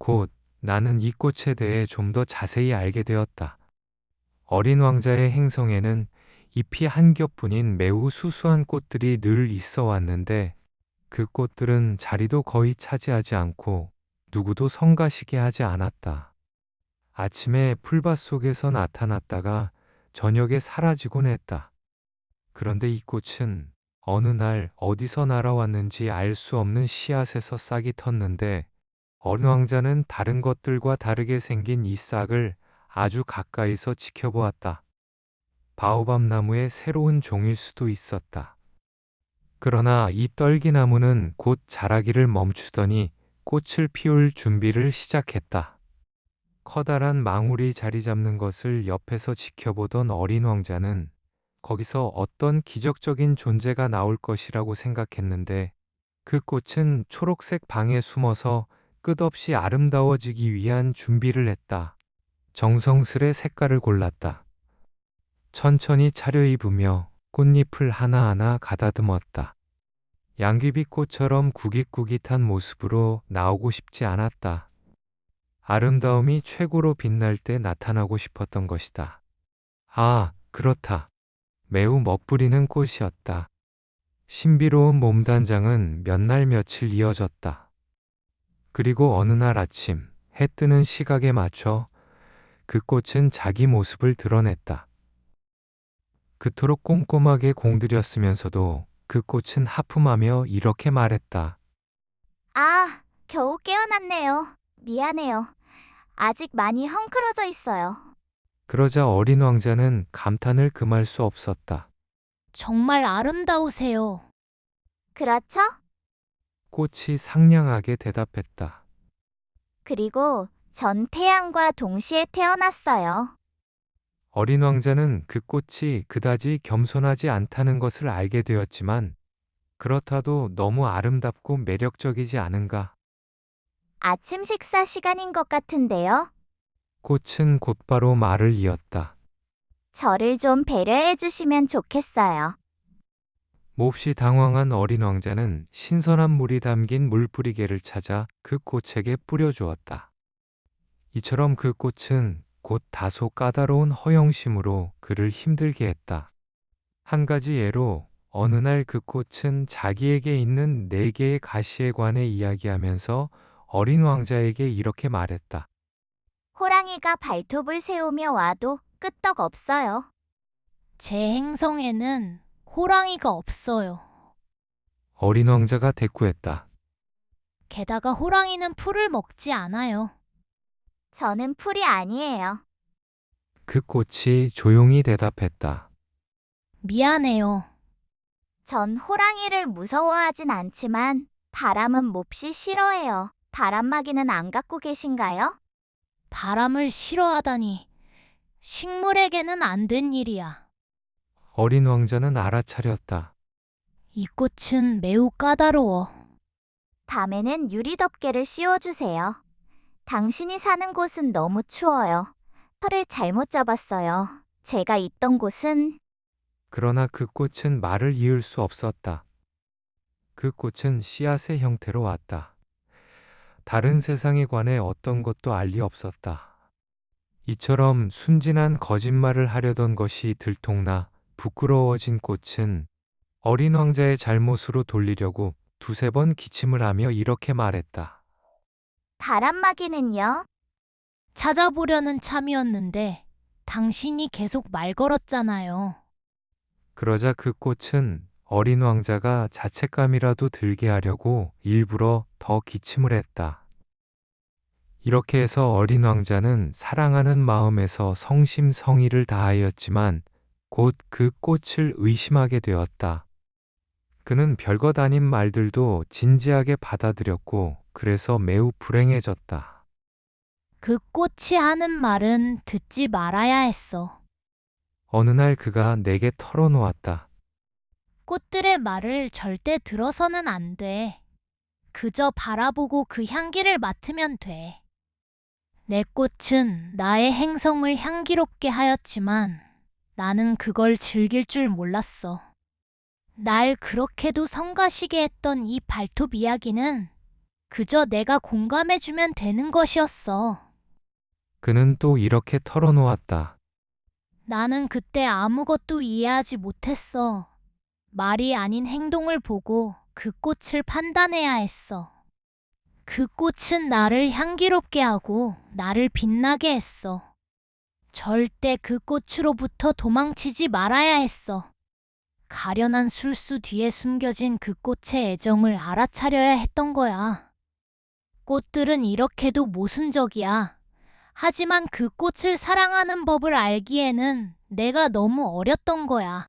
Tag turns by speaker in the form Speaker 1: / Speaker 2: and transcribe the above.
Speaker 1: 곧 나는 이 꽃에 대해 좀 더 자세히 알게 되었다. 어린 왕자의 행성에는 잎이 한 겹뿐인 매우 수수한 꽃들이 늘 있어 왔는데 그 꽃들은 자리도 거의 차지하지 않고 누구도 성가시게 하지 않았다. 아침에 풀밭 속에서 나타났다가 저녁에 사라지곤 했다. 그런데 이 꽃은 어느 날 어디서 날아왔는지 알 수 없는 씨앗에서 싹이 텄는데 어린 왕자는 다른 것들과 다르게 생긴 이 싹을 아주 가까이서 지켜보았다. 바오밥 나무의 새로운 종일 수도 있었다. 그러나 이 떨기나무는 곧 자라기를 멈추더니 꽃을 피울 준비를 시작했다. 커다란 망울이 자리 잡는 것을 옆에서 지켜보던 어린 왕자는 거기서 어떤 기적적인 존재가 나올 것이라고 생각했는데 그 꽃은 초록색 방에 숨어서 끝없이 아름다워지기 위한 준비를 했다. 정성스레 색깔을 골랐다. 천천히 차려입으며 꽃잎을 하나하나 가다듬었다. 양귀비꽃처럼 구깃구깃한 모습으로 나오고 싶지 않았다. 아름다움이 최고로 빛날 때 나타나고 싶었던 것이다. 아, 그렇다. 매우 멋부리는 꽃이었다. 신비로운 몸단장은 몇 날 며칠 이어졌다. 그리고 어느 날 아침 해 뜨는 시각에 맞춰 그 꽃은 자기 모습을 드러냈다. 그토록 꼼꼼하게 공들였으면서도 그 꽃은 하품하며 이렇게 말했다.
Speaker 2: 아, 겨우 깨어났네요. 미안해요. 아직 많이 헝클어져 있어요.
Speaker 1: 그러자 어린 왕자는 감탄을 금할 수 없었다.
Speaker 3: 정말 아름다우세요.
Speaker 2: 그렇죠?
Speaker 1: 꽃이 상냥하게 대답했다.
Speaker 2: 그리고 전 태양과 동시에 태어났어요.
Speaker 1: 어린 왕자는 그 꽃이 그다지 겸손하지 않다는 것을 알게 되었지만 그렇다도 너무 아름답고 매력적이지 않은가?
Speaker 2: 아침 식사 시간인 것 같은데요.
Speaker 1: 꽃은 곧바로 말을 이었다.
Speaker 2: 저를 좀 배려해 주시면 좋겠어요.
Speaker 1: 몹시 당황한 어린 왕자는 신선한 물이 담긴 물뿌리개를 찾아 그 꽃에게 뿌려주었다. 이처럼 그 꽃은 곧 다소 까다로운 허영심으로 그를 힘들게 했다. 한 가지 예로 어느 날 그 꽃은 자기에게 있는 4개의 가시에 관해 이야기하면서 어린 왕자에게 이렇게 말했다.
Speaker 2: 호랑이가 발톱을 세우며 와도 끄떡 없어요.
Speaker 3: 제 행성에는 호랑이가 없어요.
Speaker 1: 어린 왕자가 대꾸했다.
Speaker 3: 게다가 호랑이는 풀을 먹지 않아요.
Speaker 2: 저는 풀이 아니에요.
Speaker 1: 그 꽃이 조용히 대답했다.
Speaker 3: 미안해요.
Speaker 2: 전 호랑이를 무서워하진 않지만 바람은 몹시 싫어해요. 바람막이는 안 갖고 계신가요?
Speaker 3: 바람을 싫어하다니. 식물에게는 안 된 일이야.
Speaker 1: 어린 왕자는 알아차렸다.
Speaker 3: 이 꽃은 매우 까다로워.
Speaker 2: 밤에는 유리덮개를 씌워주세요. 당신이 사는 곳은 너무 추워요. 털을 잘못 잡았어요. 제가 있던 곳은
Speaker 1: 그러나 그 꽃은 말을 이을 수 없었다. 그 꽃은 씨앗의 형태로 왔다. 다른 세상에 관해 어떤 것도 알 리 없었다. 이처럼 순진한 거짓말을 하려던 것이 들통나 부끄러워진 꽃은 어린 왕자의 잘못으로 돌리려고 두세 번 기침을 하며 이렇게 말했다.
Speaker 2: 바람막이는요?
Speaker 3: 찾아보려는 참이었는데 당신이 계속 말 걸었잖아요.
Speaker 1: 그러자 그 꽃은 어린 왕자가 자책감이라도 들게 하려고 일부러 더 기침을 했다. 이렇게 해서 어린 왕자는 사랑하는 마음에서 성심성의를 다하였지만 곧 그 꽃을 의심하게 되었다. 그는 별것 아닌 말들도 진지하게 받아들였고 그래서 매우 불행해졌다.
Speaker 3: 그 꽃이 하는 말은 듣지 말아야 했어.
Speaker 1: 어느 날 그가 내게 털어놓았다.
Speaker 3: 꽃들의 말을 절대 들어서는 안 돼. 그저 바라보고 그 향기를 맡으면 돼. 내 꽃은 나의 행성을 향기롭게 하였지만 나는 그걸 즐길 줄 몰랐어. 날 그렇게도 성가시게 했던 이 발톱 이야기는 그저 내가 공감해주면 되는 것이었어.
Speaker 1: 그는 또 이렇게 털어놓았다.
Speaker 3: 나는 그때 아무것도 이해하지 못했어. 말이 아닌 행동을 보고 그 꽃을 판단해야 했어. 그 꽃은 나를 향기롭게 하고 나를 빛나게 했어. 절대 그 꽃으로부터 도망치지 말아야 했어. 가련한 술수 뒤에 숨겨진 그 꽃의 애정을 알아차려야 했던 거야. 꽃들은 이렇게도 모순적이야. 하지만 그 꽃을 사랑하는 법을 알기에는 내가 너무 어렸던 거야.